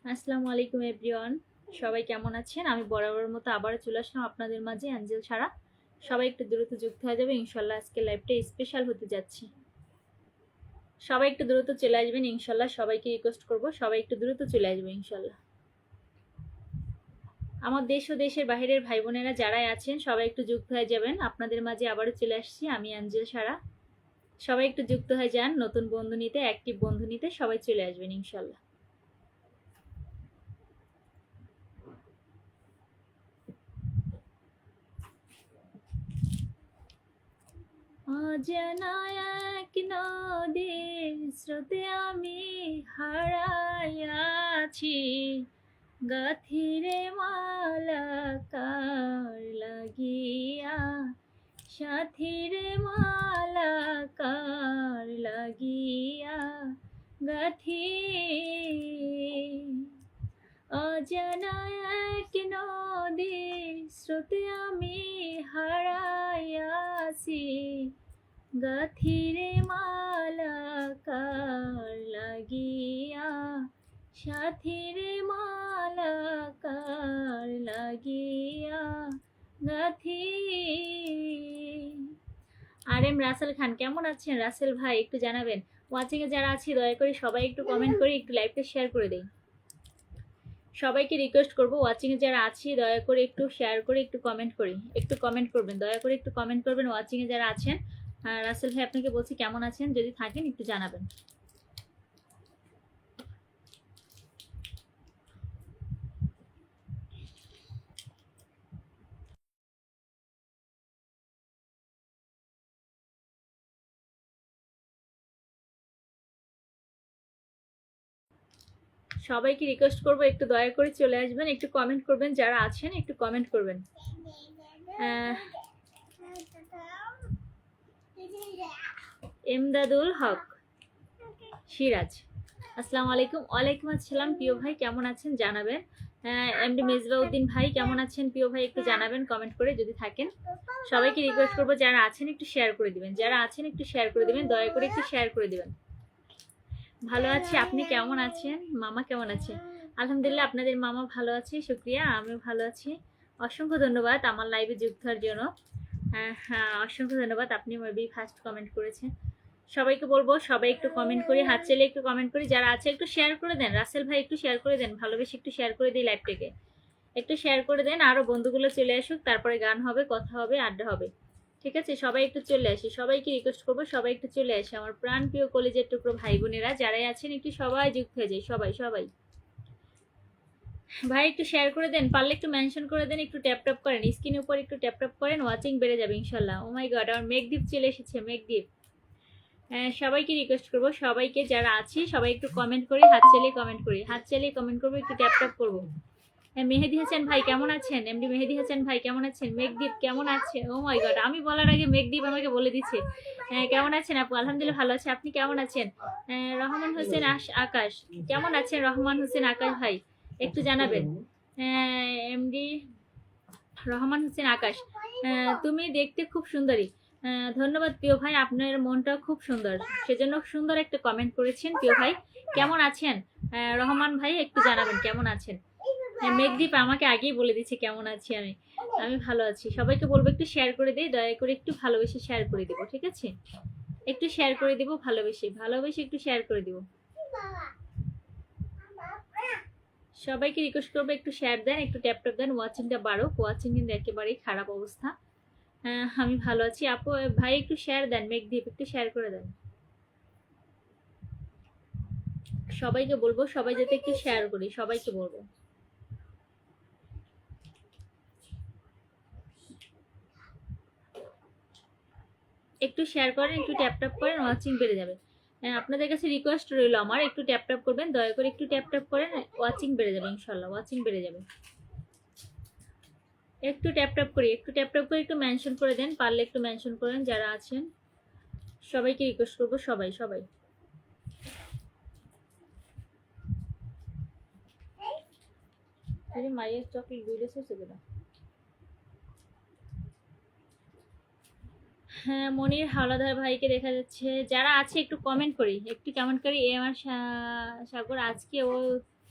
আসসালামু আলাইকুম এভরিওয়ান। সবাই কেমন আছেন? আমি বরাবরের মতো আবারও চলে আসলাম আপনাদের মাঝে অ্যাঞ্জেল ছাড়া। সবাই একটু দ্রুত যুক্ত হয়ে যাবে ইনশাল্লাহ। আজকে লাইভটা স্পেশাল হতে যাচ্ছে। সবাই একটু দ্রুত চলে আসবেন ইনশাল্লাহ। সবাইকে রিকোয়েস্ট করব সবাই একটু দ্রুত চলে আসবে ইনশাল্লাহ। আমার দেশ ও দেশের বাইরের ভাই বোনেরা যারাই আছেন সবাই একটু যুক্ত হয়ে যাবেন। আপনাদের মাঝে আবারও চলে আসছি আমি অ্যাঞ্জেল ছাড়া। সবাই একটু যুক্ত হয়ে যান, নতুন বন্ধু নিতে, অ্যাক্টিভ বন্ধু নিতে সবাই চলে আসবেন ইনশাল্লাহ। অজানা এক নদীর স্রোতে আমি হারাইয়াছি, গাথিরে মালা কার লাগিয়া, সাথীরে মালা কার লাগিয়া গাথি। অজানা এক নদীর স্রোতে আমি হারাইয়াছি, গাথিরে মালা কার লাগিয়া, সাথীরে মালা কার লাগিয়া গাথি। আর এম রাসেল খান কেমন আছেন? রাসেল ভাই একটু জানাবেন। ওয়াচিং এ যারা আছি দয়া করে সবাই একটু কমেন্ট করে একটু লাইভটা শেয়ার করে দেই। সবাইকে রিকোয়েস্ট করবো ওয়াচিং এ যারা আছি দয়া করে একটু শেয়ার করে একটু কমেন্ট করি, একটু কমেন্ট করবেন, দয়া করে একটু কমেন্ট করবেন ওয়াচিং এ যারা আছেন। রাসেল ভাই আপনাকে বলছি কেমন আছেন, যদি থাকেন একটু জানাবেন। সবাইকে রিকোয়েস্ট করবো একটু দয়া করে চলে আসবেন, একটু কমেন্ট করবেন, যারা আছেন একটু কমেন্ট করবেন। এমদাদুল হক সিরাজ আসসালামু আলাইকুম। ওয়ালাইকুম আসসালাম প্রিয় ভাই, কেমন আছেন জানাবেন। এমডি মেজবাউদ্দিন ভাই কেমন আছেন প্রিয় ভাই, একটু জানাবেন কমেন্ট করে যদি থাকেন। সবাইকে রিকোয়েস্ট করবো যারা আছেন একটু শেয়ার করে দিবেন, যারা আছেন একটু শেয়ার করে দিবেন, দয়া করে একটু শেয়ার করে দিবেন। ভালো আছি, আপনি কেমন আছেন? মামা কেমন আছে? আলহামদুলিল্লাহ, আপনাদের মামা ভালো আছে, শুক্রিয়া, আমিও ভালো আছি। অসংখ্য ধন্যবাদ আমার লাইভে যুক্ত হওয়ার জন্য। হ্যাঁ, অসংখ্য ধন্যবাদ, আপনি মেবি ফার্স্ট কমেন্ট করেছেন। সবাইকে বলবো সবাই একটু কমেন্ট করি, হাত চালিয়ে একটু কমেন্ট করি, যারা আছে একটু শেয়ার করে দেন। রাসেল ভাই একটু শেয়ার করে দেন, ভালোবেসে একটু শেয়ার করে দিই লাইভটাকে, একটু শেয়ার করে দেন। আরো বন্ধুগুলো চলে আসুক, তারপরে গান হবে, কথা হবে, আড্ডা হবে। ঠিক আছে, সবাই একটু চলে আসি। সবাইকে রিকোয়েস্ট করবো সবাই একটু চলে আসে, আমার প্রাণ প্রিয় কলেজের টুকরো ভাই বোনেরা যারাই আছেন একটু সবাই যুক্ত হয়ে যায়। সবাই সবাই ভাই একটু শেয়ার করে দেন, পারলে একটু মেনশন করে দেন, একটু ট্যাপ ট্যাপ করেন, স্ক্রিনের উপর একটু ট্যাপ ট্যাপ করেন, ওয়াচিং বেড়ে যাবে ইনশাল্লাহ। ও মাই গড, আমার মেঘদীপ চলে এসেছে, মেঘদীপ। সবাইকে রিকোয়েস্ট করবো, সবাইকে যারা আছি সবাই একটু কমেন্ট করি, হাত চালিয়ে কমেন্ট করি, হাত চালিয়ে কমেন্ট করবো, একটু ট্যাপ ট্যাপ করবো। মেহেদি হাসান ভাই কেমন আছেন? এমডি মেহেদি হাসান ভাই কেমন আছেন? মেঘদীপ কেমন আছে? ও মাই গড, আমি বলার আগে মেঘদীপ আমাকে বলে দিচ্ছে। কেমন আছেন আপু? আলহামদুলিল্লাহ ভালো আছে, আপনি কেমন আছেন? রহমান হোসেন আকাশ কেমন আছেন? রহমান হোসেন আকাশ ভাই একটু জানাবেন। এমডি রহমান হোসেন আকাশ, তুমি দেখতে খুব সুন্দরী। ধন্যবাদ প্রিয় ভাই, আপনার মনটা খুব সুন্দর, সেজন্য সুন্দর একটা কমেন্ট করেছেন প্রিয় ভাই। কেমন আছেন রহমান ভাই, একটু জানাবেন কেমন আছেন। মেঘদীপ আমাকে আগেই বলে দিচ্ছে কেমন আছি আমি। আমি ভালো আছি। সবাইকে বলবো একটু শেয়ার করে দিই, দয়া করে একটু ভালোবেসে শেয়ার করে দিব, ঠিক আছে? একটু শেয়ার করে দিব, ভালোবেসে ভালোবেসে একটু শেয়ার করে দিব। সবাইকে রিকোয়েস্ট করবো একটু শেয়ার দেন, একটু ট্যাপ ট্যাপ দেন, ওয়াচিংটা বাড়ুক। ওয়াচিং কিন্তু একেবারেই খারাপ অবস্থা। আমি ভালো আছি আপু। ভাই একটু শেয়ার দেন, মেঘদীপ একটু শেয়ার করে দেন। সবাইকে বলবো সবাই যাতে একটু শেয়ার করি, সবাইকে বলবো একটু শেয়ার করেন, একটু ট্যাপ ট্যাপ করেন, ওয়াচিং বেড়ে যাবে। আপনাদের কাছে রিকোয়েস্ট রইল আমার, একটু ট্যাপ ট্যাপ করবেন, দয়া করে একটু ট্যাপ ট্যাপ করেন, ওয়াচিং বেড়ে যাবে ইনশাল্লাহ, ওয়াচিং বেড়ে যাবে। একটু ট্যাপ ট্যাপ করি, একটু ট্যাপ ট্যাপ করে একটু মেনশন করে দেন, পারলে একটু মেনশন করেন যারা আছেন। সবাইকে রিকোয়েস্ট করবো, সবাই সবাই মায়ের চকলেট বুঝেছে সেগুলো। হ্যাঁ, মনির হাওলাদার ভাইকে দেখা যাচ্ছে, যারা আছে একটু কমেন্ট করি, একটু কমেন্ট করি। এ আমার সাগর আজকে ও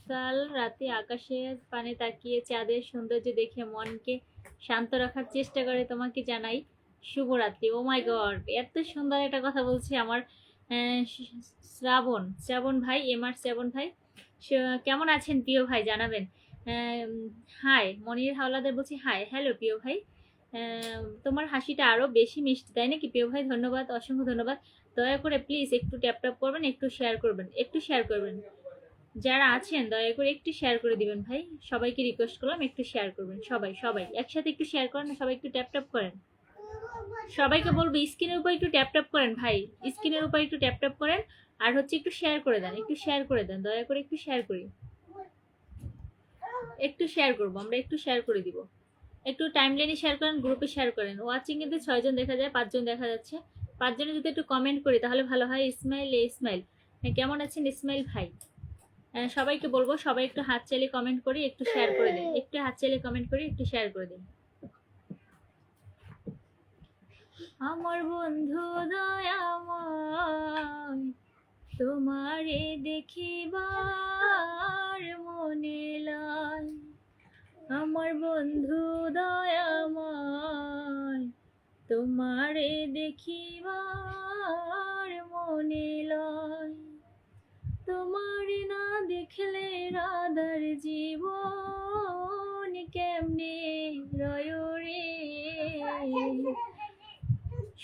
বরিশাল রাতে আকাশের পানে তাকিয়ে চাঁদের সৌন্দর্য দেখে মনকে শান্ত রাখার চেষ্টা করে তোমাকে জানাই শুভরাত্রি। ও মাই গড, এত সুন্দর একটা কথা বলছে আমার শ্রাবণ শ্রাবণ ভাই, শ্রাবণ ভাই। কেমন আছেন প্রিয় ভাই জানাবেন। হাই মনির হাওলাদার বলছি, হাই, হ্যালো প্রিয় ভাই। তোমার হাসিটা আরো বেশি মিষ্টি, তাই নাকি প্রিয় ভাই? ধন্যবাদ, অসংখ্য ধন্যবাদ। দয়া করে প্লিজ একটু ট্যাপ ট্যাপ করবেন, একটু শেয়ার করবেন, একটু শেয়ার করবেন। যারা আছেন দয়া করে একটু শেয়ার করে দিবেন ভাই। সবাইকে রিকোয়েস্ট করলাম একটু শেয়ার করবেন, সবাই সবাই একসাথে একটু শেয়ার করেন, সবাই একটু ট্যাপ ট্যাপ করেন। সবাইকে বলবো স্ক্রিনের উপর একটু ট্যাপ ট্যাপ করেন ভাই, স্ক্রিনের উপর একটু ট্যাপ ট্যাপ করেন। আর হচ্ছে একটু শেয়ার করে দেন, একটু শেয়ার করে দেন, দয়া করে একটু শেয়ার করি, একটু শেয়ার করবো আমরা, একটু শেয়ার করে দিব। একটু টাইমলাইনে শেয়ার করেন, গ্রুপে শেয়ার করেন। ওয়াচিং কিন্তু 6 জন দেখা যায়, 5 জন দেখা যাচ্ছে। 5 জনে যদি একটু কমেন্ট করি তাহলে ভালো হয়। ইসমাইল, ইসমাইল কেমন আছেন ইসমাইল ভাই? সবাইকে বলবো সবাই একটু হাত চালিয়ে কমেন্ট করি, একটু শেয়ার করে দিন, একটু হাত চালিয়ে কমেন্ট করি, একটু শেয়ার করে দিন। আমার বন্ধু দয়াময়, তোমারে দেখিবার মনে লয়। আমার বন্ধু দয়াময়, তোমারে দেখিবার মনে লয়। তোমারে না দেখলে রাধার জীবন কেমনে রয় রে।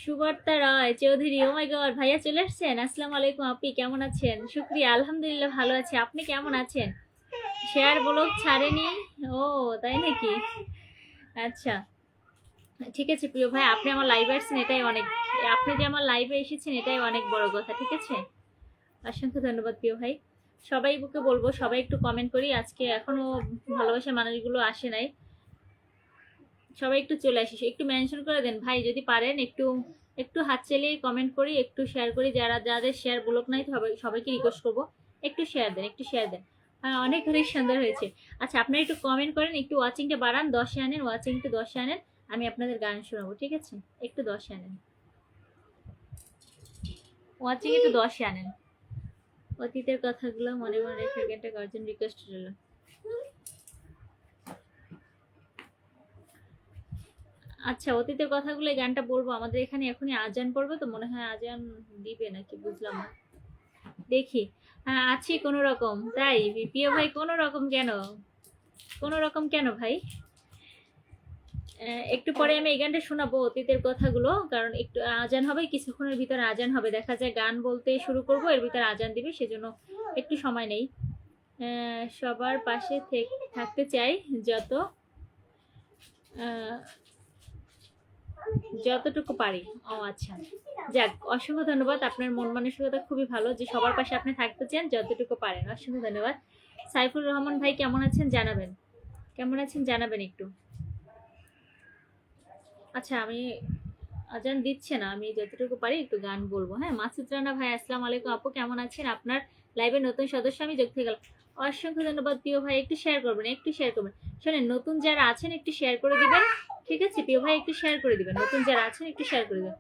সুবর্তা রয় চৌধুরী, ও মাই গড, ভাইয়া চলে আসছেন। আসসালামু আলাইকুম আপি, কেমন আছেন? শুক্রিয়া, আলহামদুলিল্লাহ ভালো আছি। আপনি কেমন আছেন? শেয়ার ব্লগ ছাড়েনি? ও তাই নাকি? আচ্ছা ঠিক আছে প্রিয় ভাই, আপনি আমার লাইভে আসছেন এটাই অনেক, আপনি যে আমার লাইভে এসেছেন এটাই অনেক বড় কথা। ঠিক আছে, অসংখ্য ধন্যবাদ প্রিয় ভাই। সবাই বুকে বলবো সবাই একটু কমেন্ট করি, আজকে এখনো ভালোবাসার মানুষগুলো আসে নাই, সবাই একটু চলে আসিস, একটু মেনশন করে দেন ভাই যদি পারেন। একটু একটু হাত চালিয়ে কমেন্ট করি, একটু শেয়ার করি। যারা যাদের শেয়ার ব্লক নাই সবাইকে রিকোয়েস্ট করবো একটু শেয়ার দেন, একটু শেয়ার দেন। অনেক অনেক সুন্দর হয়েছে। আচ্ছা আপনারা একটু কমেন্ট করেন, একটু ওয়াচিংটা বাড়ান, 10-এ আনেন, ওয়াচিংটা 10-এ আনেন, আমি আপনাদের গান শোনাবো। ঠিক আছে, একটু 10-এ আনেন, ওয়াচিং একটু 10-এ আনেন। অতীতের কথাগুলো মনে মনে রেখে একটা গার্জেন রিকোয়েস্ট রইল। আচ্ছা অতীতের কথাগুলো এই গানটা বলবো, আমাদের এখানে এখনই আজান পড়বে তো, মনে হয় আজান দিবে নাকি বুঝলাম না, দেখি। আছি কোনো রকম। তাই প্রিয় ভাই, কোনো রকম কেন, কোনো রকম কেন ভাই? একটু পরে আমি এই গানটা শোনাবো অতীতের কথাগুলো, কারণ একটু আজান হবে, কিছুক্ষণের ভিতরে আজান হবে, দেখা যায় গান বলতে শুরু করব এর ভিতরে আজান দিবে, সেজন্য একটু সময় নেই। সবার পাশে থাকতে চাই যতটুকু পারি। ও আচ্ছা, যাক অসংখ্য ধন্যবাদ, আপনার মন মানসিকতা খুবই ভালো যে সবার পাশে আপনি থাকতে চান যতটুকু পারেন। অসংখ্য ধন্যবাদ। সাইফুর রহমান ভাই কেমন আছেন জানাবেন, কেমন আছেন জানাবেন একটু। আচ্ছা আমি আজান দিচ্ছে না, আমি যতটুকু পারি একটু গান বলবো। হ্যাঁ মাসুদ রানা ভাই আসসালামু আলাইকুম আপু, কেমন আছেন? আপনার লাইভে নতুন সদস্য আমি যুক্ত হয়ে গেলাম, অসংখ্য ধন্যবাদ প্রিয় ভাই। একটু শেয়ার করবেন, একটু শেয়ার করবেন। শোনেন নতুন যারা আছেন একটু শেয়ার করে দিবেন, ঠিক আছে প্রিয় ভাই, একটু শেয়ার করে দিবেন, নতুন যারা আছেন একটু শেয়ার করে দিবেন।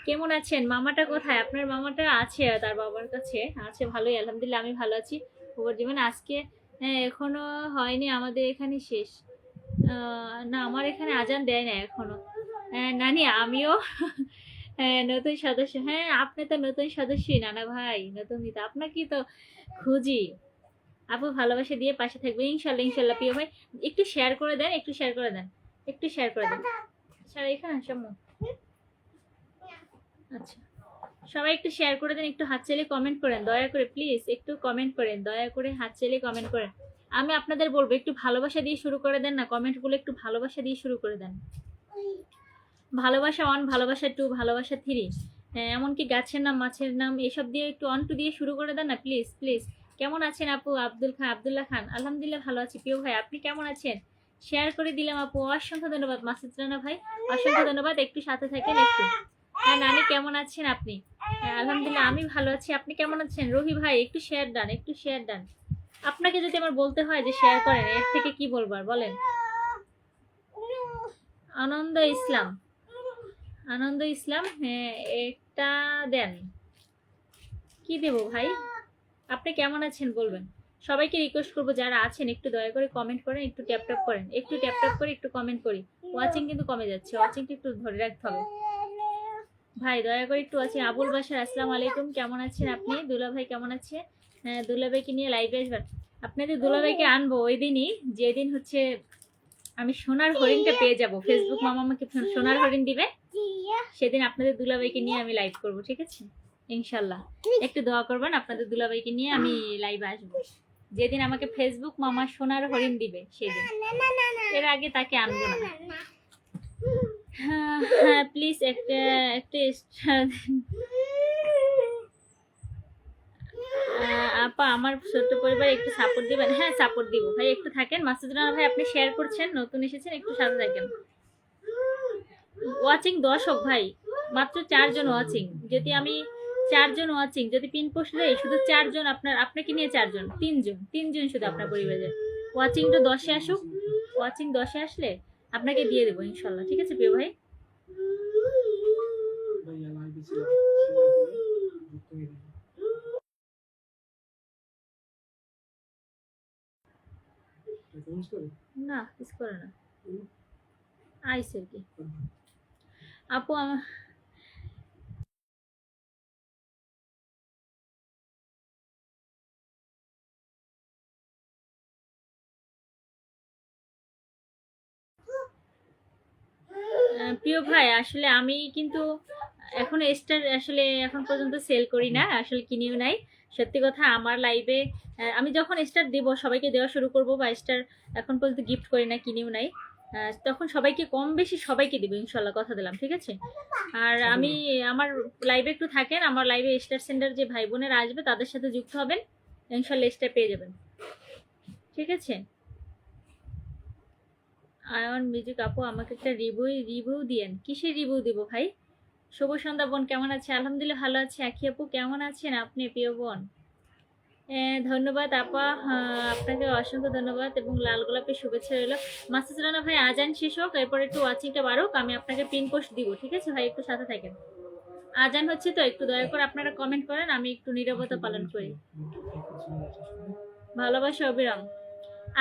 কেমন আছেন? মামাটা কোথায়? আপনার মামাটা আছে তার বাবার কাছে আছে, ভালোই আলহামদুলিল্লাহ, আমি ভালো আছি। খবর জীবন আজকে এখনো হয়নি, আমাদের এখানে শেষ। না আমার এখানে আজান দেয় না এখনো। নানি আমিও নতুন সদস্য। হ্যাঁ আপনি তো নতুন সদস্যই নানা ভাই, নতুন দিতে আপনাকে তো খুঁজি। আপু ভালোবাসা দিয়ে পাশে থাকবে ইনশাল্লাহ, ইনশাল্লাহ প্রিয় ভাই। একটু শেয়ার করে দেন, একটু শেয়ার করে দেন, একটু শেয়ার করে দেন। স্যার এখানে সম্মু। আচ্ছা সবাই একটু শেয়ার করে দেন, একটু হাত চালিয়ে কমেন্ট করেন দয়া করে, প্লিজ একটু কমেন্ট করেন, দয়া করে হাত চালিয়ে কমেন্ট করেন। আমি আপনাদের বলবো একটু ভালোবাসা দিয়ে শুরু করে দেন না, কমেন্টগুলো একটু ভালোবাসা দিয়ে শুরু করে দেন। ভালোবাসা 1, ভালোবাসা 2, ভালোবাসা 3, এমনকি গাছের নাম মাছের নাম এসব দিয়ে একটু 1 2 দিয়ে শুরু করে দেন না প্লিজ প্লিজ। কেমন আছেন আপু? আব্দুল্লাহ খান আলহামদুলিল্লাহ ভালো আছি। প্রিয় ভাই আপনি কেমন আছেন? শেয়ার করে দিলাম আপু, অসংখ্য ধন্যবাদ। মাসুদ রানা ভাই অসংখ্য ধন্যবাদ, একটু সাথে থাকেন একটু। হ্যাঁ নানি কেমন আছেন আপনি? আলহামদুলিল্লাহ আমি ভালো আছি, আপনি কেমন আছেন? রোহি ভাই একটু শেয়ার দেন, একটু শেয়ার দেন। আপনাকে যদি আমার বলতে হয় যে শেয়ার করেন, এর থেকে কি বলবার বলেন? আনন্দ ইসলাম, আনন্দ ইসলাম, হ্যাঁ এটা দেন। কি দেব ভাই? আপনি কেমন আছেন বলবেন। সবাইকে রিকোয়েস্ট করবো যারা আছেন একটু দয়া করে কমেন্ট করেন, একটু ট্যাপ ট্যাপ করেন, একটু ট্যাপ ট্যাপ করে একটু কমেন্ট করি। ওয়াচিং কিন্তু কমে যাচ্ছে, ওয়াচিংটা একটু ধরে রাখতে হবে ভাই, দয়া করে একটু আছি। আবুল বাসার আসসালামু আলাইকুম, কেমন আছেন আপনি? দুলা ভাই কেমন আছে? হ্যাঁ দুলা ভাইকে নিয়ে লাইভে আসবেন। আপনাদের দুলা ভাইকে আনবো ওই দিনই, যেদিন হচ্ছে আমি সোনার হরিণটা পেয়ে যাব। ফেসবুক মামা আমাকে সোনার হরিণ দিবে, সেদিন আপনাদের দুলাভাইকে নিয়ে আমি লাইভ করব, ঠিক আছে ইনশাল্লাহ। একটু দোয়া করবেন, আপনাদের দুলাভাইকে নিয়ে আমি লাইভে আসবো যেদিন আমাকে ফেসবুক মামা সোনার হরিণ দিবে সেদিন। এর আগে তাকে আনবো না। হ্যাঁ হ্যাঁ প্লিজ একটা একটা আপা আমার ছোট্ট পরিবার একটু সাপোর্ট দিবেন। হ্যাঁ সাপোর্ট দিব ভাই, একটু থাকেন। মাসুদ রানা ভাই আপনি শেয়ার করছেন, নতুন এসেছেন, একটু সাথে থাকেন। ওয়াচিং 10 হোক ভাই, মাত্র 4 জন ওয়াচিং। যদি আমি 4 জন ওয়াচিং যদি পিন পোস্ট দেই, শুধু 4 জন, আপনাকে নিয়ে 4 জন, 3 জন শুধু আপনার পরিবারে। ওয়াচিংটা 10-এ আসুক, ওয়াচিং 10-এ আসলে আপনাকে দিয়ে দেবো ইনশাল্লাহ, ঠিক আছে প্রিয় ভাই। না কিস করে না, আইসে কি আপু আমার প্রিয় ভাই আসলে আমি কিন্তু এখন স্টার আসলে এখন পর্যন্ত সেল করি না, আসলে কিনিও নাই। সত্যি কথা আমার লাইভে আমি যখন স্টার দেব সবাইকে দেওয়া শুরু করব, বা স্টার এখন পর্যন্ত গিফট করি না, কিনিও নাই। তখন সবাইকে কম বেশি সবাইকে দেবো ইনশাল্লাহ, কথা দিলাম, ঠিক আছে। আর আমি আমার লাইভে একটু থাকেন, আমার লাইভে স্টার সেন্টার যে ভাই বোনেরা আসবে তাদের সাথে যুক্ত হবেন, ইনশাল্লাহ স্টার পেয়ে যাবেন, ঠিক আছে। আয়ন মিউজিক আপু আমাকে একটা রিভিউ দিয়েন। কিসের রিভিউ দিব ভাই? শুভ সন্ধ্যা বোন, কেমন আছে? আলহামদুলিল্লাহ ভালো আছে। আখি আপু কেমন আছেন আপনি প্রিয় বোন? ধন্যবাদ আপা, আপনাকে অসংখ্য ধন্যবাদ এবং লাল গোলাপের শুভেচ্ছা রইল। মাসুদ রানা ভাই আজান শেষ হোক, এরপর একটু ওয়াচিংটা বাড়ুক, আমি আপনাকে পিন পোস্ট দিব, ঠিক আছে ভাই, একটু সাথে থাকেন। আজান হচ্ছে তো, একটু দয়া করে আপনারা কমেন্ট করেন, আমি একটু নীরবতা পালন করি। ভালোবাসা অবিরাম।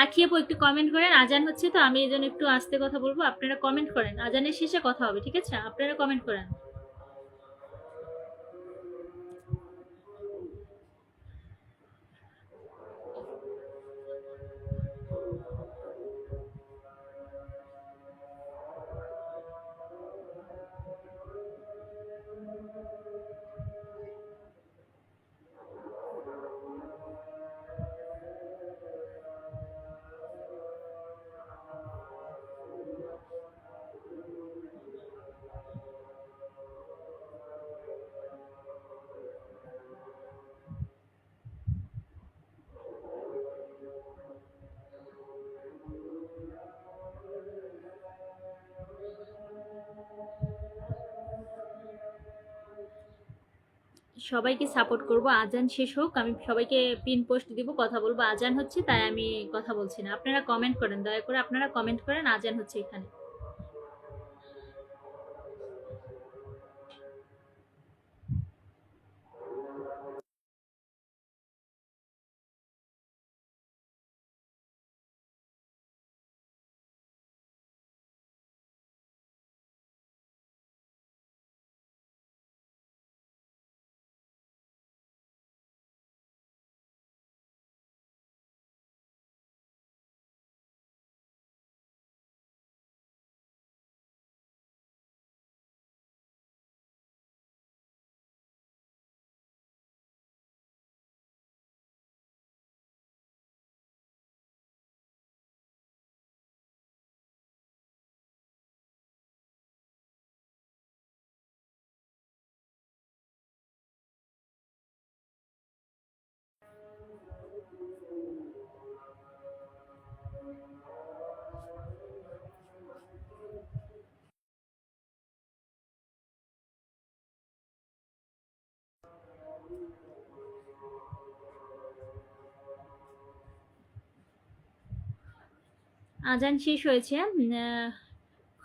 আখি আপু একটু কমেন্ট করেন, আজান হচ্ছে তো আমি এই জন্য একটু আস্তে কথা বলবো, আপনারা কমেন্ট করেন, আজানের শেষে কথা হবে, ঠিক আছে, আপনারা কমেন্ট করেন। সবাইকে সাপোর্ট করব, আজান শেষ হোক, আমি সবাইকে পিন পোস্ট দিব, কথা বলবো। আজান হচ্ছে তাই আমি কথা বলছি না, আপনারা কমেন্ট করেন, দয়া করে আপনারা কমেন্ট করেন, আজান হচ্ছে এখানে। আজান শেষ হয়েছে,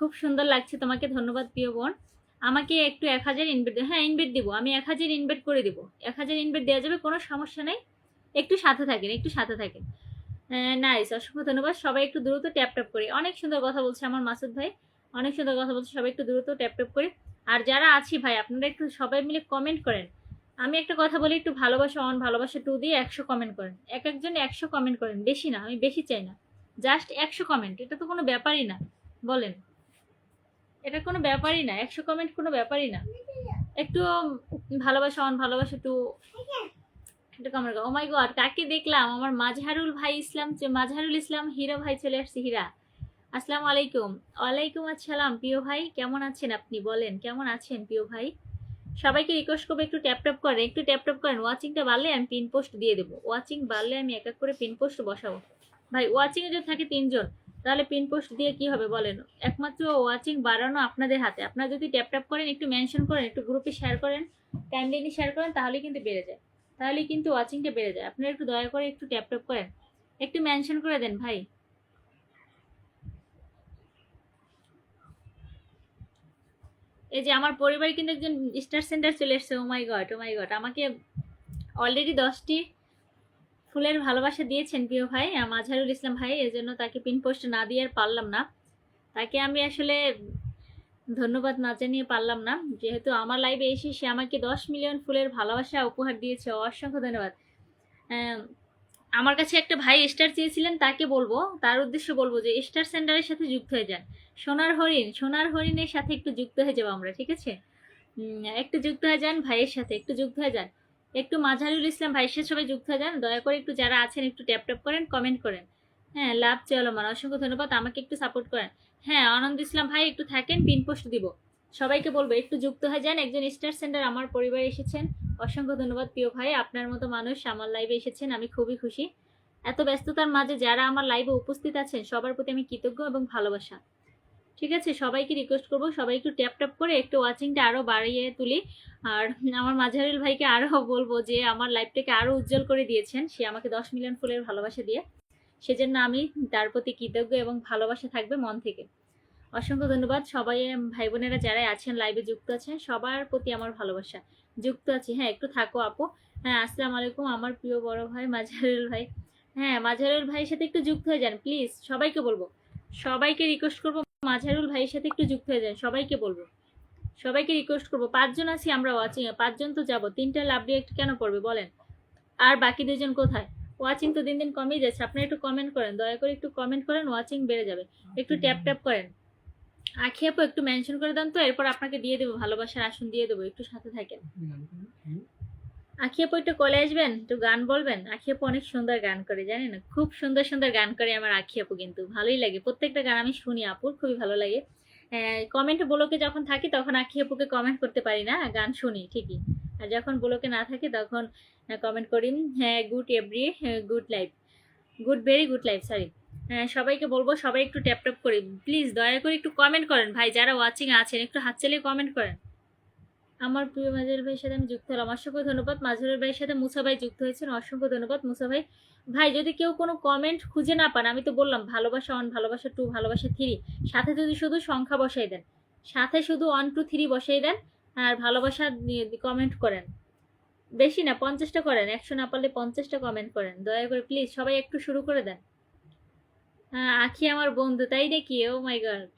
খুব সুন্দর লাগছে তোমাকে, ধন্যবাদ প্রিয় বোন। আমাকে একটু 1000 ইনভাইট, হ্যাঁ ইনভাইট দিব, আমি 1000 ইনভাইট করে দিব, 1000 ইনভাইট দেওয়া যাবে, কোনো সমস্যা নেই। একটু সাথে থাকেন, একটু সাথে থাকেন। নাইস, অসংখ্য ধন্যবাদ। সবাই একটু দ্রুত ট্যাপ ট্যাপ করি, অনেক সুন্দর কথা বলছে আমার মাসুদ ভাই, অনেক সুন্দর কথা বলছে। সবাই একটু দ্রুত ট্যাপ ট্যাপ করি। আর যারা আছি ভাই, আপনারা একটু সবাই মিলে কমেন্ট করেন। আমি একটা কথা বলি, একটু ভালোবাসা অন, ভালোবাসা টু দিয়ে 100 কমেন্ট করেন, এক একজন 100 কমেন্ট করেন, বেশি না, আমি বেশি চাই না, জাস্ট 100 কমেন্ট, এটা তো কোনো ব্যাপারই না, বলেন, এটা কোনো ব্যাপারই না, 100 কমেন্ট কোনো ব্যাপারই না। একটু ভালোবাসা অন, ভালোবাসা টু, একটু কমেন্ট করো। ও মাই গড, কাকে দেখলাম, আমার মাঝহারুল ভাই ইসলাম, মাঝহারুল ইসলাম হিরো ভাই চলে আসছে, হীরা। আসসালামু আলাইকুম। ওয়ালাইকুম আসসালাম প্রিয় ভাই, কেমন আছেন আপনি, বলেন কেমন আছেন প্রিয় ভাই। সবাইকে রিকোয়েস্ট করবো একটু ট্যাপ ট্যাপ করেন, একটু ট্যাপ ট্যাপ করেন। ওয়াচিংটা বাড়লে আমি পিন পোস্ট দিয়ে দেবো, ওয়াচিং বাড়লে আমি এক এক করে পিন পোস্ট বসাবো। ভাই ওয়াচিং এ যদি থাকে 3 জন, তাহলে পিন পোস্ট দিয়ে কি হবে বলেন, একমাত্র ওয়াচিং বাড়ানো আপনাদের হাতে। আপনারা যদি ট্যাপ ট্যাপ করেন, একটু মেনশন করেন, একটু গ্রুপে শেয়ার করেন, টাইমলাইনে শেয়ার করেন, তাহলে কিন্তু বেড়ে যায়, তাহলে কিন্তু ওয়াচিংটা বেড়ে যায়। আপনারা একটু দয়া করে একটু ট্যাপ ট্যাপ করেন, একটু মেনশন করে দেন ভাই। এই যে আমার পরিবারে কিন্তু একজন স্টার সেন্টার চলে এসছে, ও মাই গড, ও মাই গড, আমাকে অলরেডি 10টি ফুলের ভালোবাসা দিয়েছেন প্রিয় ভাই মাঝহারুল ইসলাম ভাই, এজন্য তাকে পিন পোস্ট না দিয়ে আর পারলাম না, তাকে আমি আসলে ধন্যবাদ না জানিয়ে পারলাম না, যেহেতু আমার লাইভে এসে সে আমাকে 10 মিলিয়ন ফুলের ভালোবাসা উপহার দিয়েছে, অসংখ্য ধন্যবাদ। আমার কাছে একটা ভাই স্টার চেয়েছিলেন, তাকে বলবো, তার উদ্দেশ্যে বলবো যে স্টার সেন্টারের সাথে যুক্ত হয়ে যান। সোনার হরিণ, সোনার হরিণের সাথে একটু যুক্ত হয়ে যাবো আমরা, ঠিক আছে, একটু যুক্ত হয়ে যান ভাইয়ের সাথে, একটু যুক্ত হয়ে যান, একটু মাঝহারুল ইসলাম ভাইয়ের সাথে সবাই যুক্ত হয়ে যান, দয়া করে একটু যারা আছেন একটু ট্যাপ ট্যাপ করেন, কমেন্ট করেন। হ্যাঁ লাভ চলমান, অসংখ্য ধন্যবাদ, আমাকে একটু সাপোর্ট করেন। হ্যাঁ আনন্দ ইসলাম ভাই একটু থাকেন, পিন পোস্ট দিব, সবাইকে বলবো একটু যুক্ত হয়ে যান। একজন স্টার সেন্টার আমার পরিবারে এসেছেন, অসংখ্য ধন্যবাদ প্রিয় ভাই, আপনার মতো মানুষ আমার লাইভে এসেছেন, আমি খুবই খুশি। এত ব্যস্ততার মাঝে যারা আমার লাইভে উপস্থিত আছেন সবার প্রতি আমি কৃতজ্ঞ এবং ভালোবাসা। ঠিক আছে, সবাইকে রিকোয়েস্ট করবো সবাই একটু ট্যাপ ট্যাপ করে একটু ওয়াচিংটা আরো বাড়িয়ে তুলি। আর আমার মাঝহারুল ভাইকে আরো বলবো যে আমার লাইভটাকে আরো উজ্জ্বল করে দিয়েছেন, সে আমাকে 10 মিলিয়ন ফুলের ভালোবাসা দিয়ে, সেজন্য আমি তার প্রতি কৃতজ্ঞ এবং ভালোবাসা থাকবে মন থেকে। অসংখ্য ধন্যবাদ সবাই, ভাই বোনেরা যারা আছেন লাইভে যুক্ত আছেন সবার প্রতি আমার ভালোবাসা, যুক্ত আছি। হ্যাঁ একটু থাকো আপু। হ্যাঁ আসসালামু আলাইকুম আমার প্রিয় বড় ভাই মাঝহারুল ভাই, হ্যাঁ মাঝহারুল ভাইয়ের সাথে একটু যুক্ত হয়ে যান প্লিজ, সবাইকে বলবো, সবাইকে রিকোয়েস্ট করবো মাঝহারুল ভাইয়ের সাথে একটু যুক্ত হয়ে যান, সবাইকে বলবো, সবাইকে রিকোয়েস্ট করবো। 5 জন আছি আমরা ওয়াচিং এ, 5 জন তো যাবো, 3টা লাভ রিয়েক্ট কেন পড়বে বলেন, আর বাকি 2 জন কোথায়। ওয়াচিং তো দিন দিন কমেই যাচ্ছে, আপনারা একটু কমেন্ট করেন, দয়া করে একটু কমেন্ট করেন, ওয়াচিং বেড়ে যাবে, একটু ট্যাপ ট্যাপ করেন। আখি আপু একটু মেনশন করে দেন তো, এরপর আপনাকে দিয়ে দেবো, ভালোবাসার আসন দিয়ে দেবো, একটু সাথে থাকেন। আখি আপু একটু কলে আসবেন, একটু গান বলবেন। আখি আপু অনেক সুন্দর গান করে, জানেন না, খুব সুন্দর সুন্দর গান করে আমার আখি আপু, কিন্তু ভালোই লাগে, প্রত্যেকটা গান আমি শুনি আপুর, খুবই ভালো লাগে। কমেন্ট ব্লকে যখন থাকি তখন আখি আপুকে কমেন্ট করতে পারি না, গান শুনি ঠিকই, আর যখন ব্লকে না থাকি তখন কমেন্ট করি। হ্যাঁ good every, good life, good very good life, sorry. সবাইকে বলবো সবাই একটু ট্যাপ ট্যাপ করি প্লিজ, দয়া করে একটু কমেন্ট করেন ভাই, যারা ওয়াচিং আছেন একটু হাত চালিয়ে কমেন্ট করেন। আমার প্রিয় মাঝহারুল ভাইয়ের সাথে আমি যুক্ত হলাম, অসংখ্য ধন্যবাদ। মাঝহারুল ভাইয়ের সাথে মুসা ভাই যুক্ত হয়েছেন, অসংখ্য ধন্যবাদ মুসা ভাই। ভাই যদি কেউ কোনো কমেন্ট খুঁজে না পান, আমি তো বললাম ভালোবাসা 1, ভালোবাসা 2, ভালোবাসা 3, সাথে যদি শুধু সংখ্যা বসাই দেন, সাথে শুধু 1 2 3 বসাই দেন, আর ভালোবাসা কমেন্ট করেন, বেশি না 50টা করেন, 100 না পারলে 50টা কমেন্ট করেন, দয়া করে প্লিজ সবাই একটু শুরু করে দেন। আখি আমার বন্ধু, তাই নাকি, ও মাই গড,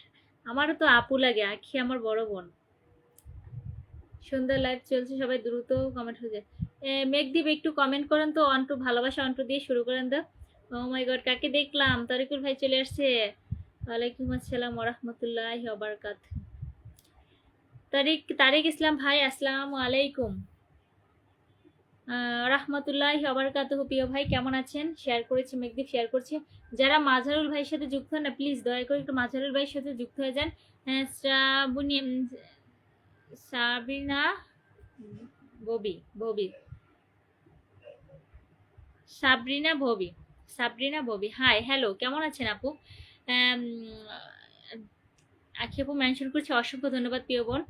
আমারও তো আপু লাগে, আখি আমার বড় বোন। সুন্দর লাইভ চলছে, সবাই দ্রুত কমেন্ট হয়ে যায়। মেঘদীপ একটু কমেন্ট করেন তো, 1 2 ভালোবাসা 1 2 দিয়ে শুরু করেন তো। ও মাই গড, কাকে দেখলাম, তারিকুল ভাই চলে আসছে, ওয়ালাইকুম আসসালাম ওয়া রাহমাতুল্লাহি ওয়া বারাকাতুহু। তারিক ইসলাম ভাই আসসালামু আলাইকুম রাহমাতুল্লাহি ওয়া বারাকাতুহু। প্রিয় ভাই কেমন আছেন, শেয়ার করেছি, মেঘদীপ শেয়ার করছে। যারা মাঝহারুল ভাইয়ের সাথে যুক্ত হন না প্লিজ দয়া করে একটু মাঝহারুল ভাইয়ের সাথে যুক্ত হয়ে যান। শ্রাবণী, সাবিনা, ববি, সাবরিনা ববি, সাবরিনা ববি, হাই হ্যালো, কেমন আছেন আপু। আখি আপু মেনশন করছে, অসংখ্য ধন্যবাদ প্রিয় বোন,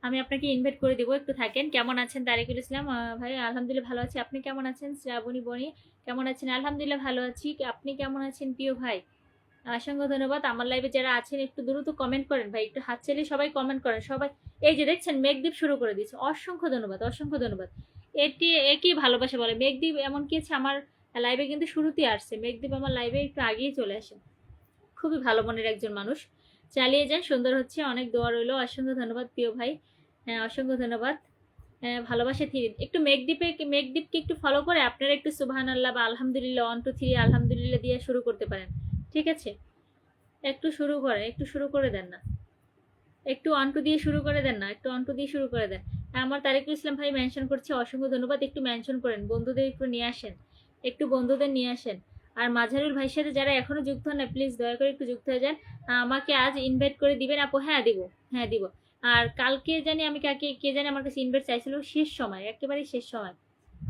আমি আপনাকে ইনভাইট করে দেবো, একটু থাকেন। কেমন আছেন তারিকুল ইসলাম ভাই, আলহামদুলিল্লাহ ভালো আছি, আপনি কেমন আছেন। শ্রাবণী বনি কেমন আছেন, আলহামদুলিল্লাহ ভালো আছি, আপনি কেমন আছেন প্রিয় ভাই। অসংখ্য ধন্যবাদ। আমার লাইভে যারা আছেন একটু দ্রুত কমেন্ট করেন ভাই, একটু হাত চালিয়ে সবাই কমেন্ট করেন সবাই। এই যে দেখছেন মেঘদীপ শুরু করে দিয়েছে, অসংখ্য ধন্যবাদ, অসংখ্য ধন্যবাদ। একই ভালোবাসা বলে মেঘদীপ। এমন কি আছে, আমার লাইভে কিন্তু শুরুতেই আসছে মেঘদীপ, আমার লাইভে একটু আগেই চলে আসে। খুবই ভালো মনের একজন মানুষ। চালিয়ে যান, সুন্দর হচ্ছে, অনেক দোয়া রইলো। অসংখ্য ধন্যবাদ প্রিয় ভাই, হ্যাঁ অসংখ্য ধন্যবাদ। ভালোবাসা থ্রি একটু মেঘদীপকে একটু ফলো করে আপনারা একটু সুবহানাল্লাহ বা আলহামদুলিল্লাহ 1 2 3 আলহামদুলিল্লাহ দিয়ে শুরু করতে পারেন, ঠিক আছে? একটু শুরু করে দেন না, একটু 1 2 দিয়ে শুরু করে দেন না, একটু 1 2 দিয়ে শুরু করে দেন। আমার তারিকুল ইসলাম ভাই মেনশন করছে, অসংখ্য ধন্যবাদ। একটু মেনশন করেন, বন্ধুদের একটু নিয়ে আসেন, একটু বন্ধুদের নিয়ে আসেন। আর মাঝারুল ভাইয়ের সাথে যারা এখনো যুক্ত হন না, প্লিজ দয়া করে একটু যুক্ত হয়ে যান। আমাকে আজ ইনভাইট করে দিবেন আপু? হ্যাঁ দিব, হ্যাঁ দিব। আর কালকে জানি আমি কে জানি আমার কাছে ইনভাইট চাইছিল, শেষ সময়, একেবারেই শেষ সময়।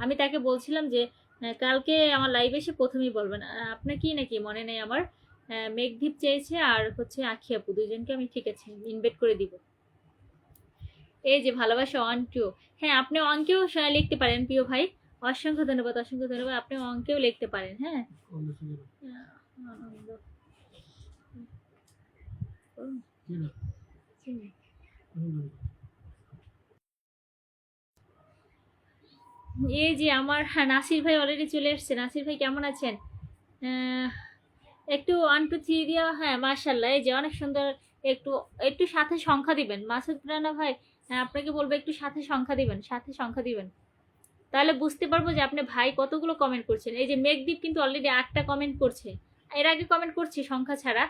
আমি তাকে বলছিলাম যে কালকে আমার লাইভে এসে প্রথমেই বলবেন। আপনার কি নাকি মনে নেই আমার? মেঘদীপ চেয়েছে আর হচ্ছে আখি আপু, দুইজনকে আমি ঠিক আছে ইনভাইট করে দিব। এই যে ভালোবাসা 1 2, হ্যাঁ আপনি অঙ্কেও লিখতে পারেন প্রিয় ভাই। অসংখ্য ধন্যবাদ, অসংখ্য ধন্যবাদ। আপনি অঙ্কেও লিখতে পারেন, হ্যাঁ। আনন্দ। এই যে আমার নাসির ভাই অলরেডি চলে এসছে। নাসির ভাই কেমন আছেন? একটু 1 2 3 দিয়া, হ্যাঁ মাশাআল্লাহ, এই যে অনেক সুন্দর। একটু একটু সাথে সংখ্যা দিবেন মাসুদ রানা ভাই, আপনাকে বলবো একটু সাথে সংখ্যা দিবেন, সাথে সংখ্যা দিবেন, তাহলে বুঝতে পারবো যে আপনি ভাই কতগুলো কমেন্ট করছেন। এই যে মেঘদীপ কিন্তু অলরেডি 8টা কমেন্ট করছে, এর আগে কমেন্ট করছি সংখ্যা ছাড়া,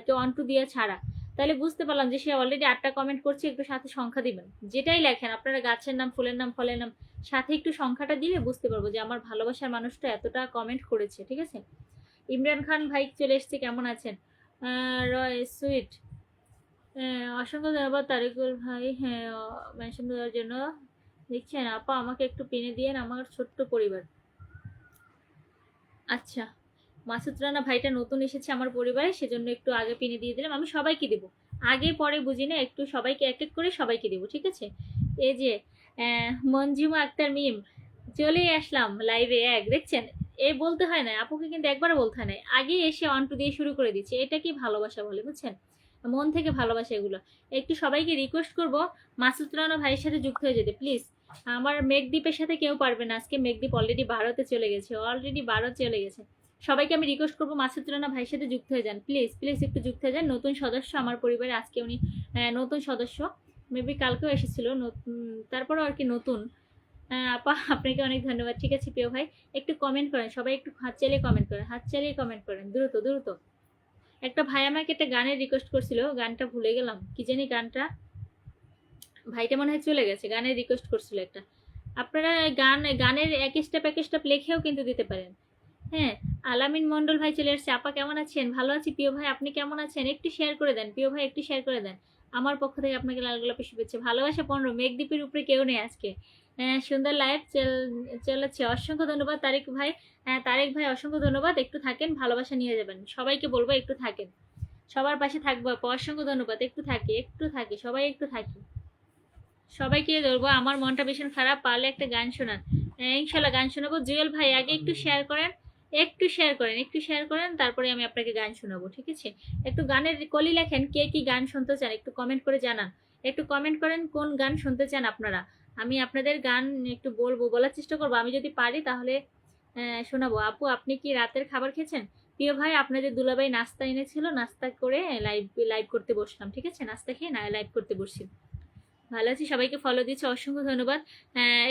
তো 1 2 দিয়া ছাড়া। তাহলে বুঝতে পারলাম যে সে অলরেডি 8টা কমেন্ট করছে। একটু সাথে সংখ্যা দিবেন, যেটাই লেখেন আপনারা, গাছের নাম, ফুলের নাম, ফলের নাম, সাথে একটু সংখ্যাটা দিলে বুঝতে পারবো যে আমার ভালোবাসার মানুষটা এতটা কমেন্ট করেছে, ঠিক আছে? ইমরান খান ভাই চলে এসছে, কেমন আছেন? রয় সুইট, অসংখ্য ধন্যবাদ তারিকুল ভাই, হ্যাঁ মেনশন দেওয়ার জন্য। দেখছেন আপা, আমাকে একটু পিনে দিয়েন, আমার ছোট্ট পরিবার। আচ্ছা, মাসুদ রানা ভাইটা নতুন এসেছে আমার পরিবারে, সেজন্য একটু আগে পিনে দিয়ে দিলাম। আমি সবাইকে দিব, আগে পরে বুঝি না, একটু সবাইকে এক এক করে সবাইকে দিব, ঠিক আছে? এই যে মঞ্জুমা আক্তার মিম, চলে আসলাম লাইভে। দেখছেন, এ বলতে হয় না আপুকে, কিন্তু একবারও বলতে হয় না, আগে এসে 1 2 দিয়ে শুরু করে দিচ্ছে। এটা কি ভালোবাসা বলে, বুঝছেন? মন থেকে ভালোবাসা এগুলো। একটু সবাইকে রিকোয়েস্ট করব মাসুদ রানা ভাইয়ের সাথে যুক্ত হয়ে যেতে প্লিজ। আমার মেঘদীপের সাথে কেউ পারবে না আজকে, মেঘদীপ অলরেডি ভারতে চলে গেছে, চলে গেছে। সবাইকে আমি রিকোয়েস্ট করবো মাসুদ রানা ভাইয়ের সাথে যুক্ত হয়ে যান প্লিজ, প্লিজ একটু যুক্ত হয়ে যান। নতুন সদস্য আমার পরিবারে আজকে উনি, নতুন সদস্য, মেবি কালকেও এসেছিল, তারপরেও আর কি নতুন। আপা আপনাকে অনেক ধন্যবাদ, ঠিক আছে প্রিয় ভাই। একটু কমেন্ট করেন সবাই, একটু হাত চালিয়ে কমেন্ট করেন, হাত চালিয়ে কমেন্ট করেন, দ্রুত দ্রুত। একটা ভাই আমাকে একটা গানের রিকোয়েস্ট করছিল, গানটা ভুলে গেলাম, কি জানি গানটা, ভাইটা মনে হয় চলে গেছে। গানের রিকোয়েস্ট করছিল একটা, আপনারা গানের এক স্টেপ লেখেও কিন্তু দিতে পারেন। হ্যাঁ, আলামিন মন্ডল ভাই চলে আসছে। আপা কেমন আছেন? ভালো আছি প্রিয় ভাই, আপনি কেমন আছেন? একটু শেয়ার করে দেন প্রিয় ভাই, একটু শেয়ার করে দেন। আমার পক্ষ থেকে আপনাকে লাল গোলাপি শুভেচ্ছা, ভালোবাসা 15। মেঘদীপের উপরে কেউ নেই আজকে। সুন্দর লাইভ চলেছে, অসংখ্য ধন্যবাদ তারেক ভাই। তারেক ভাই অসংখ্য ধন্যবাদ। একটু থাকেন, ভালোবাসা নিয়ে যাবেন। সবাইকে বলবো একটু থাকেন, সবার পাশে থাকবো আপা, অসংখ্য ধন্যবাদ। একটু থাকি সবাই, একটু থাকি, সবাইকে ধরবো। আমার মনটা ভীষণ খারাপ, পারলে একটা গান শোনান। ইনশাল্লাহ গান শোনাবো। জুয়েল ভাই আগে একটু শেয়ার করেন, একটু শেয়ার করেন, তারপরে আমি আপনাকে গান শোনাবো, ঠিক আছে? একটু গানের কলি লেখেন, কে কি গান শুনতে চান একটু কমেন্ট করে জানান। একটু কমেন্ট করেন কোন গান শুনতে চান আপনারা, আমি আপনাদের গান একটু বলার চেষ্টা করবো। আমি যদি পারি তাহলে শোনাবো। আপু আপনি কি রাতের খাবার খেয়েছেন? প্রিয় ভাই, আপনাদের দুলাভাই নাস্তা এনেছিল, নাস্তা করে লাইভ করতে বসলাম, ঠিক আছে? নাস্তা খেয়ে লাইভ করতে বসছি। ভালো আছি, সবাইকে ফলো দিচ্ছে, অসংখ্য ধন্যবাদ।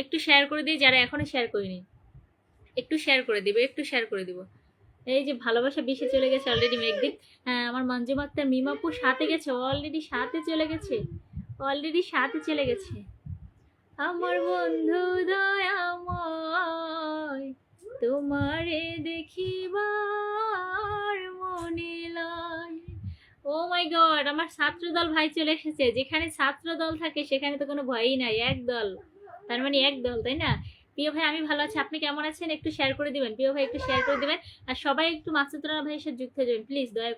একটু শেয়ার করে দিই যারা এখনো শেয়ার করিনি, একটু শেয়ার করে দিবে, একটু শেয়ার করে দিব। এই যে ভালোবাসা বেশি চলে গেছে অলরেডি মেঘদীপ। আমার মঞ্জুমা আক্তার মিমাপু সাথে গেছে, অলরেডি সাথে চলে গেছে। আমার বন্ধু দয়াময়, তোমারে দেখিবার মনে লয়। ও মাই গড, আমার ছাত্রদল ভাই চলে এসেছে। যেখানে ছাত্রদল থাকে সেখানে তো কোনো ভয়ই নাই, এক দল, তার মানে এক দল, তাই না? প্রিয় ভাই আমি ভালো আছি, আপনি কেমন আছেন? একটু শেয়ার করে দিবেন প্রিয় ভাই, একটু শেয়ার করে দিবেন। আর সবাই একটু মাসুদ রানা ভাইয়ের সাথে যুক্ত হয়ে যাবেন প্লিজ, দয়া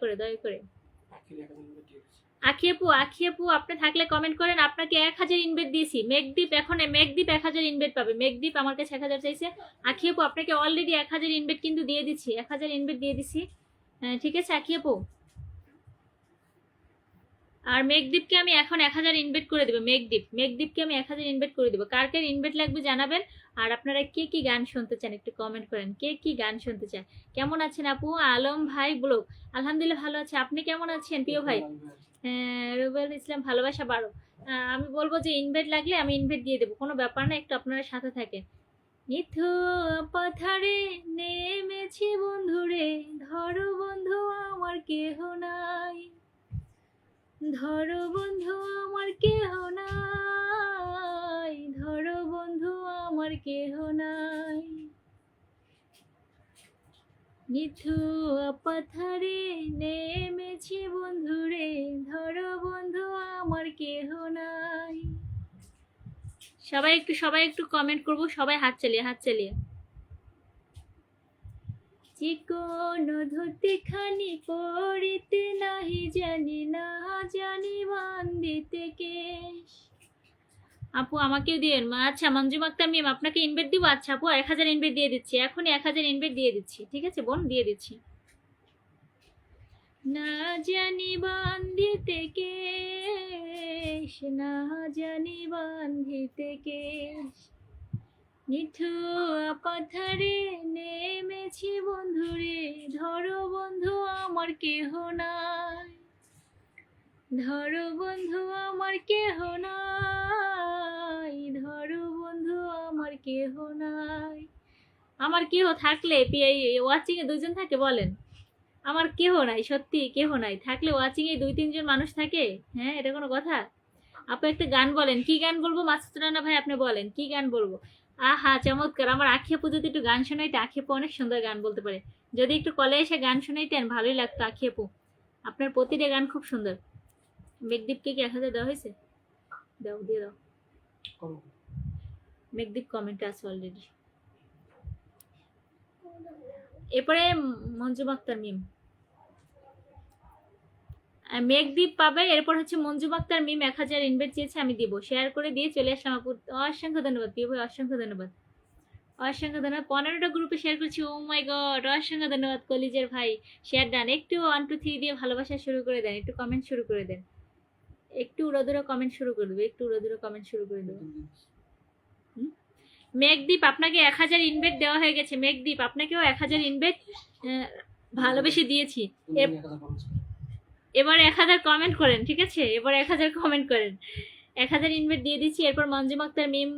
করে। আখি আপু আপনি থাকলে কমেন্ট করেন। আপনাকে 1000 ইনভাইট দিয়েছি। মেঘদীপ 1000 ইনভাইট পাবে। মেঘদীপ আমার কাছে 1000 চাইছে। আখি আপু আপনাকে অলরেডি 1000 ইনভাইট কিন্তু দিয়ে দিচ্ছি, 1000 ইনভাইট দিয়ে দিচ্ছি। ঠিক আছে আঁকি আপু। আর মেঘদীপকে আমি এখন 1000 ইনভাইট করে দেবো। মেঘদীপকে আমি 1000 ইনভাইট করে দেবো। কার কার ইনভাইট লাগবে জানাবেন। আর আপনারা কে কি গান শুনতে চান একটু কমেন্ট করেন, কে কি গান শুনতে চান। কেমন আছেন আপু? আলম ভাই ব্লগ, আলহামদুলিল্লাহ ভালো আছে। আপনি কেমন আছেন প্রিয় ভাই? রুবেল ইসলাম ভালোবাসা 12। আমি বলবো যে ইনভাইট লাগলে আমি ইনভাইট দিয়ে দেবো, কোনো ব্যাপার না, একটু আপনারা সাথে থাকেন। নিথু পাথারে নেমেছি বন্ধুরে, ধরো বন্ধু আমার কেহ নাই, ধরো বন্ধু আমার কেহ নাই, ধরো বন্ধু আমার কেহ নাই। নিথু পাথারে নেমেছি বন্ধুরে, ধরো বন্ধু আমার কেহ নাই। সবাই একটু কমেন্ট করবো, সবাই হাত চালিয়ে। চিকন ধুতি খানি পড়িতে নাহি জানি, না জানি বান্দিতে কেশ। আপু আমাকেও দিয়ে। আচ্ছা মঞ্জু আক্তার মিম, আপনাকে ইনভাইট দিব। আচ্ছা আপু 1000 ইনভাইট দিয়ে দিচ্ছি, এখনই 1000 ইনভাইট দিয়ে দিচ্ছি। ঠিক আছে বোন, দিয়ে দিচ্ছি। না জানি বান্ধিতে কেশ, না জানি বান্ধিতে কেশ, নিথু পাথারে নেমেছি বন্ধুরে, ধরো বন্ধু আমার কেহ নাই, ধরো বন্ধু আমার কেহ নাই, ধরো বন্ধু আমার কেহ নাই। আমার কেহ থাকলে ওয়াচিং এ দুজন থাকে বলেন? আমার কেহ নাই, সত্যি কেহ নাই। থাকলে ওয়াচিং এ 2-3 জন মানুষ থাকে? হ্যাঁ, এটা কোনো কথা? আপু একটা গান বলেন। কি গান বলবো মাসুদ রানা ভাই, আপনি বলেন কি গান বলবো? আহা চমৎকার। আমার আখি আপু যদি একটু গান শোনাইতে, আখি আপু অনেক সুন্দর গান বলতে পারে। যদি একটু কলে এসে গান শোনাইতেন ভালোই লাগতো আখি আপু। আপনার প্রতিটা গান খুব সুন্দর। মেঘদীপকে কি 1000 দেওয়া হয়েছে? দাও, দিয়ে দাও। মেঘদীপ কমেন্টে আছে অলরেডি। এরপরে মঞ্জু আক্তার মিম, মেঘদীপ পাবে। এরপর হচ্ছে মঞ্জু আক্তার মিম 1000 ইনভাইট চেয়েছে, আমি দিব। শেয়ার করে দিয়ে চলে আসলাম আপু। অসংখ্য ধন্যবাদ প্রিয় ভাই, অসংখ্য ধন্যবাদ, অসংখ্য ধন্যবাদ। 15টা গ্রুপে শেয়ার করছি। ও মাই গড, অসংখ্য ধন্যবাদ কলিজের ভাই। Share done. একটু 1 2 3 দিয়ে ভালোবাসা শুরু করে দেন, একটু কমেন্ট শুরু করে দেন, একটু উড়োদুরো কমেন্ট শুরু করে দেবো, একটু উড়োদুরো কমেন্ট শুরু করে দেবো। মেঘদীপ আপনাকে 1000 ইনভাইট দেওয়া হয়ে গেছে। মেঘদীপ আপনাকেও 1000 ইনভাইট ভালোবেসে দিয়েছি। এবার 1000 কমেন্ট করেন, ঠিক আছে? এবার 1000 কমেন্ট করেন, 1000 ইনভাইট দিয়ে দিচ্ছি। এরপর মঞ্জুম আক্তার মিম,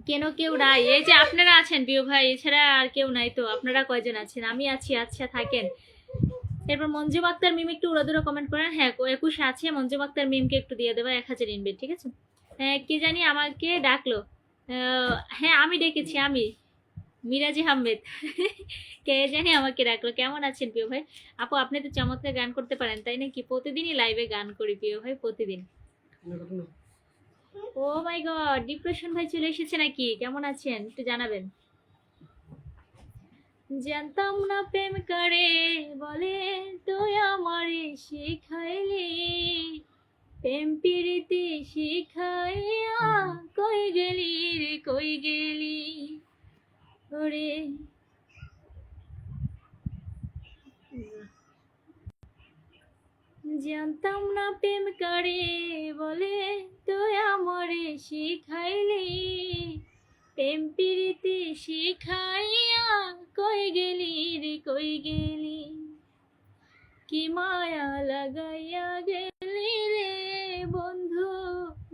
কেন কেউ নাই? এই যে আপনারা আছেন প্রিয় ভাই, এছাড়া আর কেউ নাই তো? আপনারা কয়জন আছেন? আমি আছি। আচ্ছা থাকেন। এরপর মঞ্জুম আক্তার মিম একটু উড়াদুরা কমেন্ট করেন। হ্যাঁ 21 আছে। মঞ্জুম আক্তার মিমকে একটু দিয়ে দেবা 1000 ইনভাইট, ঠিক আছে? কে জানি আমাকে ডাকলো। হ্যাঁ আমি ডেকেছি, আমি মিরাজি আহমেদ। কে জানি আমাকে ডাকলো। কেমন আছেন প্রিয় ভাই? আপু আপনি তো চমৎকার গান করতে পারেন তাই নাকি? প্রতিদিনই লাইভে গান করি প্রিয় ভাই, প্রতিদিন। ও মাই গড, ডিপ্রেশন ভাই চলে এসেছে নাকি? কেমন আছেন একটু জানাবেন। জানতাম না প্রেম করে বলে, তুই আমারে শিখাইলি, প্রেম প্রীতি শিখাইয়া কই গেলি রে, কই গেলি ওরে। জানতাম না প্রেম করে বলে, তুই আমারে শিখাইলি, প্রেম প্রীতি শিখাইয়া কই গেলি রে, কই গেলি, কি মায়া লাগাইয়া গেলি রে বন্ধু,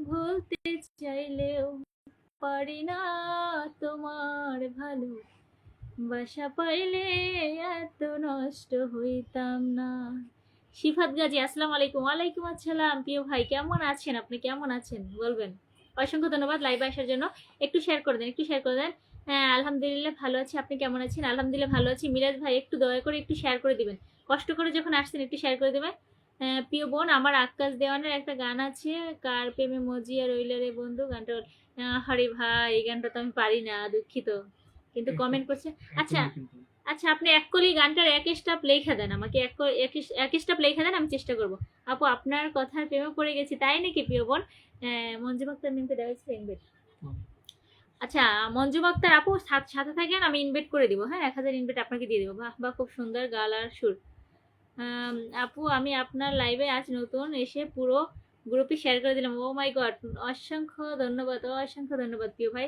ভুলতে চাইলেও পারি না তোমার ভালো বাসা পাইলে এত নষ্ট হইতাম না। শিফাত গাজী, আসসালামু আলাইকুম। ওয়ালাইকুম আসসালাম প্রিয় ভাই, কেমন আছেন আপনি? কেমন আছেন বলবেন। অসংখ্য ধন্যবাদ লাইভে আসার জন্য। একটু শেয়ার করে দেন, একটু শেয়ার করে দেন। হ্যাঁ আলহামদুলিল্লাহ ভালো আছি, আপনি কেমন আছেন? আলহামদুলিল্লাহ ভালো আছি। মিরাজ ভাই একটু দয়া করে একটু শেয়ার করে দিবেন, কষ্ট করে যখন আসছেন একটু শেয়ার করে দেবেন। প্রিয় বোন, আমার আকাশ দেওয়ানের একটা গান আছে, কার প্রেমে মজিয়া রইল রে বন্ধু, গানটা। হরে ভাই এই গানটা তো আমি পারি না, দুঃখিত, কিন্তু কমেন্ট করছে। আচ্ছা আচ্ছা, আপনি এক কলি গানটার এক স্টেপ লেখা দেন আমাকে, এক স্টেপ লেখা দেন, আমি চেষ্টা করব। আপু আপনার কথার প্রেমে পড়ে গেছি, তাই নাকি প্রিয় বোন? মঞ্জু আক্তার মিমকে দেওয়া হয়েছে ইনভাইট। আচ্ছা, মঞ্জু আক্তার আপু সাথে থাকেন, আমি ইনভাইট করে দিব। হ্যাঁ, 1000 ইনভাইট আপনাকে দিয়ে দেবো। বাহ বাহ, খুব সুন্দর গাল আর সুর। আম, আপু আমি আপনার লাইভে আজ নতুন এসে পুরো গ্রুপে শেয়ার করে দিলাম। ও মাই গড, অসংখ্য ধন্যবাদ, অসংখ্য ধন্যবাদ প্রিয় ভাই।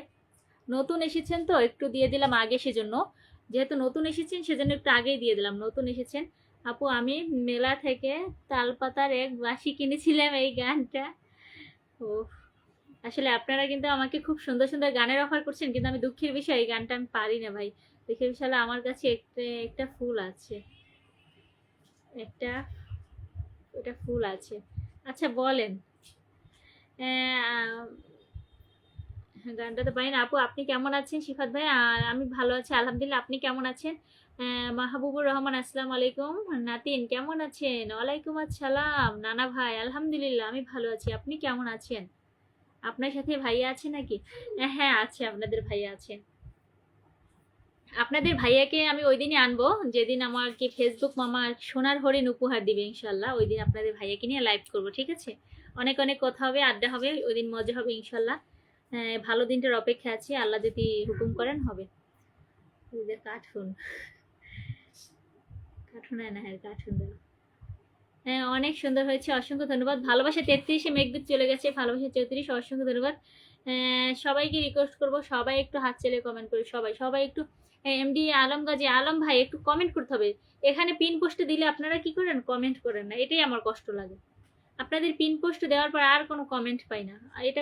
নতুন এসেছেন তো একটু দিয়ে দিলাম আগে, সেজন্য যেহেতু নতুন এসেছেন সেজন্য একটু আগেই দিয়ে দিলাম। নতুন এসেছেন আপু, আমি মেলা থেকে তালপাতার এক বাঁশি কিনেছিলাম এই গানটা। ও, আসলে আপনারা কিন্তু আমাকে খুব সুন্দর সুন্দর গানের অফার করছেন, কিন্তু আমি দুঃখের বিষয় এই গানটা আমি পারি না ভাই। দুঃখের বিষয় হলো আমার কাছে একটা একটা ফুল আছে, একটা একটা ফুল আছে। আচ্ছা বলেন। আহ, গানটা তো পারি না। আপু আপনি কেমন আছেন শিফাত ভাই? আর আমি ভালো আছি আলহামদুলিল্লাহ, আপনি কেমন আছেন? মাহবুবুর রহমান, আসসালামু আলাইকুম। নাতিন কেমন আছেন? ওয়ালাইকুম আসসালাম। নানা ভাই আলহামদুলিল্লাহ আমি ভালো আছি, আপনি কেমন আছেন? আপনার সাথে ভাইয়া আছে নাকি? হ্যাঁ আছে, আপনাদের ভাইয়া আছে। আপনাদের ভাইয়াকে আমি ওই দিনই আনবো যেদিন আমাকে ফেসবুক মামা সোনার হরিণ উপহার দিবে ইনশাল্লাহ। ওই দিন আপনাদের ভাইয়াকে নিয়ে লাইভ করব, ঠিক আছে? অনেক অনেক কথা হবে, আড্ডা হবে, ওই দিন মজা হবে ইনশাল্লাহ। ভালো দিনটার অপেক্ষা আছি, আল্লাহ যদি হুকুম করেন হবে। কার্টুন কার্টুন না, হ্যাঁ কার্টুন দেবো। হ্যাঁ অনেক সুন্দর হয়েছে, অসংখ্য ধন্যবাদ। ভালোবাসা 33-এ মেঘদূত চলে গেছে, ভালোবাসা 34, অসংখ্য ধন্যবাদ। সবাইকে রিকোয়েস্ট করব, সবাই একটু হাত চেলে কমেন্ট করি, সবাই সবাই একটু। এমডি আলম গাজী, আলম ভাই একটু কমেন্ট করতে হবে। এখানে পিন পোস্টে দিলে আপনারা কি করেন, কমেন্ট করেন না, এটাই আমার কষ্ট লাগে। আপনাদের পিন পোস্ট দেওয়ার পর আর কোনো কমেন্ট পাই না, এটা